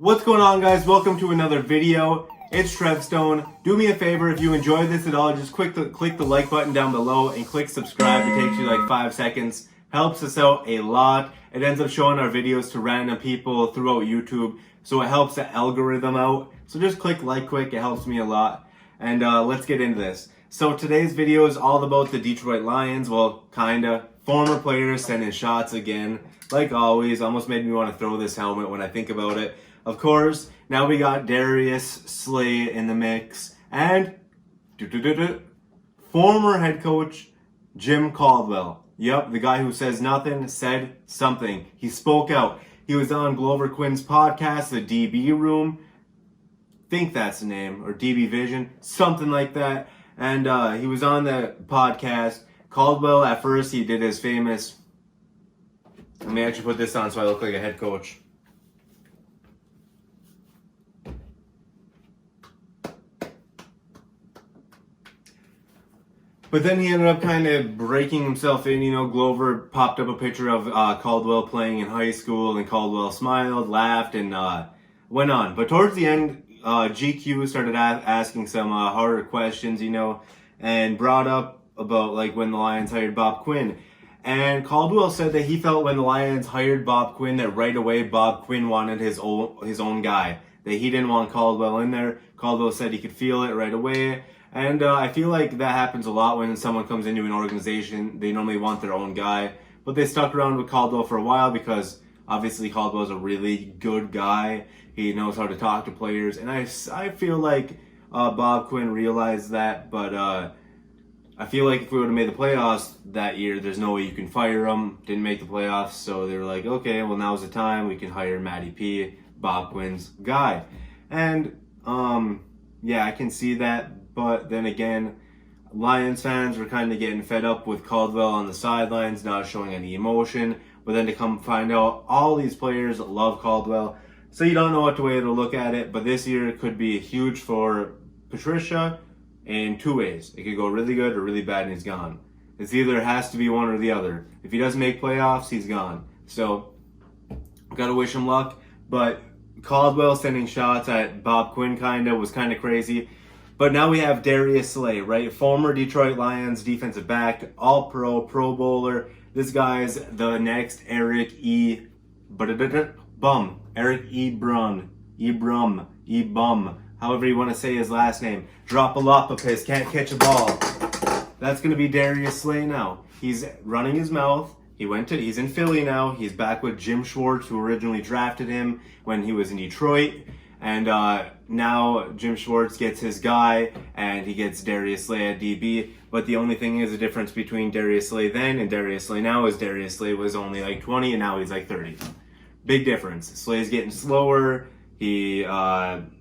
What's going on, guys? Welcome to another video. It's Trev Stone. Do me a favor, if you enjoyed this at all, just click the like button down below and click subscribe. It takes you like 5 seconds. Helps us out a lot. It ends up showing our videos to random people throughout YouTube, so it helps the algorithm out. So just click like quick, it helps me a lot. And let's get into this. So today's video is all about the Detroit Lions. Well, kinda. Former players sending shots again. Like always, almost made me want to throw this helmet when I think about it. Of course, now we got Darius Slay in the mix, and former head coach Jim Caldwell. Yep, the guy who says nothing said something. He spoke out. He was on Glover Quinn's podcast, The DB Room. Think that's the name, or DB Vision, something like that. And he was on the podcast. Caldwell, at first, he did his famous... Let me actually put this on so I look like a head coach. But then he ended up kind of breaking himself in. You know, Glover popped up a picture of Caldwell playing in high school, and Caldwell smiled, laughed, and went on. But towards the end, GQ started asking some harder questions, you know, and brought up about like when the Lions hired Bob Quinn. And Caldwell said that he felt when the Lions hired Bob Quinn that right away Bob Quinn wanted his own guy. That he didn't want Caldwell in there. Caldwell said he could feel it right away. And I feel like that happens a lot when someone comes into an organization. They normally want their own guy. But they stuck around with Caldwell for a while because obviously Caldwell's a really good guy. He knows how to talk to players. And I feel like Bob Quinn realized that. But I feel like if we would have made the playoffs that year, there's no way you can fire him. Didn't make the playoffs. So they were like, okay, well, now's the time. We can hire Matty P, Bob Quinn's guy. And yeah, I can see that. But then again, Lions fans were kind of getting fed up with Caldwell on the sidelines, not showing any emotion. But then to come find out, all these players love Caldwell. So you don't know what way to look at it. But this year could be huge for Patricia in two ways. It could go really good or really bad and he's gone. It's either has to be one or the other. If he doesn't make playoffs, he's gone. So, gotta wish him luck. But Caldwell sending shots at Bob Quinn was kind of crazy. But now we have Darius Slay, right? Former Detroit Lions defensive back, all-pro, Pro Bowler. This guy's the next Eric E. Bum. Eric E. Brum. However you want to say his last name. Dropalopopis, can't catch a ball. That's going to be Darius Slay now. He's running his mouth. He's in Philly now. He's back with Jim Schwartz, who originally drafted him when he was in Detroit. And now Jim Schwartz gets his guy, and he gets Darius Slay at DB. But the only thing is, the difference between Darius Slay then and Darius Slay now is Darius Slay was only like 20, and now he's like 30. Big difference. Slay's getting slower. He NFL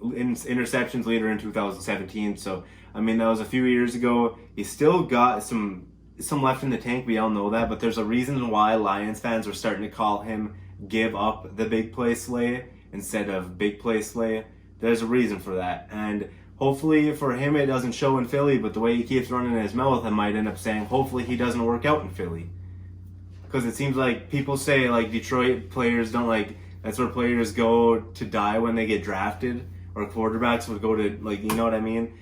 interceptions leader in 2017. So I mean, that was a few years ago. He's still got some left in the tank. We all know that, but there's a reason why Lions fans are starting to call him give up the big play Slay instead of big play Slay. There's a reason for that, and hopefully for him it doesn't show in Philly, but the way he keeps running his mouth, I might end up saying hopefully he doesn't work out in Philly, because it seems like people say like Detroit players don't like, that's where players go to die when they get drafted, or quarterbacks would go to, like, you know what I mean?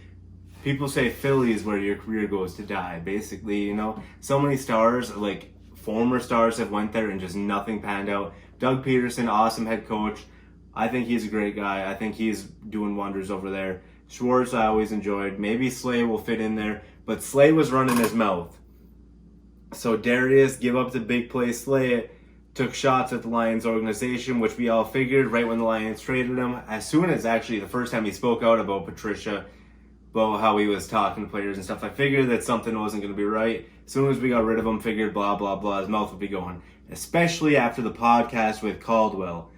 People say Philly is where your career goes to die, basically, you know? So many stars, like former stars, have went there and just nothing panned out. Doug Peterson, awesome head coach. I think he's a great guy. I think he's doing wonders over there. Schwartz I always enjoyed. Maybe Slay will fit in there, but Slay was running his mouth. So Darius, give up the big play Slay, took shots at the Lions organization, which we all figured right when the Lions traded him. As soon as actually the first time he spoke out about Patricia, about how he was talking to players and stuff, I figured that something wasn't going to be right. As soon as we got rid of him, figured blah, blah, blah, his mouth would be going. Especially after the podcast with Caldwell.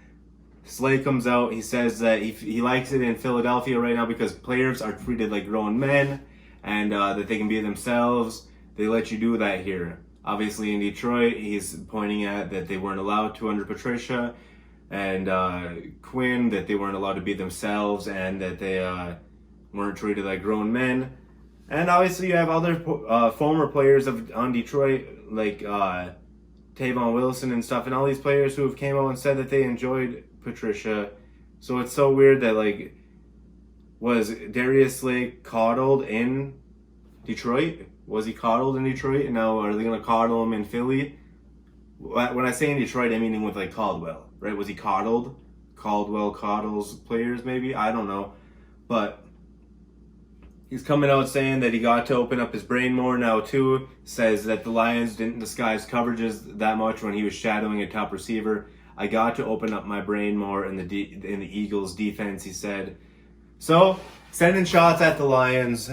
Slay comes out, he says that he likes it in Philadelphia right now because players are treated like grown men, and that they can be themselves. They let you do that here. Obviously in Detroit, he's pointing at that they weren't allowed to under Patricia, and Quinn, that they weren't allowed to be themselves, and that they weren't treated like grown men. And obviously you have other former players on Detroit, like Tavon Wilson and stuff, and all these players who have came out and said that they enjoyed Patricia. So it's so weird that, like, was Darius Slay coddled in Detroit? Was he coddled in Detroit? And now are they going to coddle him in Philly? When I say in Detroit, I mean with, like, Caldwell, right? Was he coddled? Caldwell coddles players, maybe? I don't know. But he's coming out saying that he got to open up his brain more now, too. Says that the Lions didn't disguise coverages that much when he was shadowing a top receiver. I got to open up my brain more in the Eagles' defense, he said. So, sending shots at the Lions.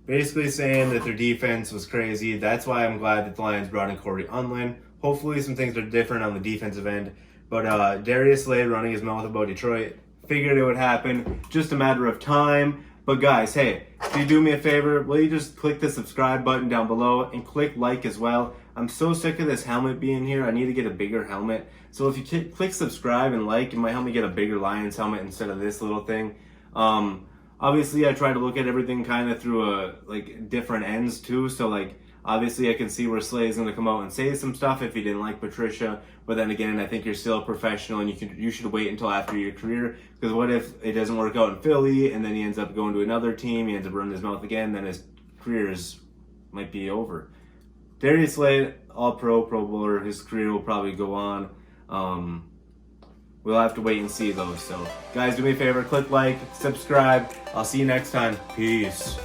Basically saying that their defense was crazy. That's why I'm glad that the Lions brought in Corey Unlin. Hopefully some things are different on the defensive end. But Darius Slay running his mouth about Detroit, figured it would happen. Just a matter of time. But guys, hey, if you do me a favor, will you just click the subscribe button down below and click like as well. I'm so sick of this helmet being here. I need to get a bigger helmet. So if you click subscribe and like, it might help me get a bigger Lions helmet instead of this little thing. Obviously, I try to look at everything kind of through different ends too. So like, obviously, I can see where Slay is going to come out and say some stuff if he didn't like Patricia. But then again, I think you're still a professional, and you should wait until after your career. Because what if it doesn't work out in Philly, and then he ends up going to another team, he ends up running his mouth again, then his career might be over. Darius Slay, All-Pro, Pro Bowler, his career will probably go on. We'll have to wait and see those. So, guys, do me a favor, click like, subscribe. I'll see you next time. Peace.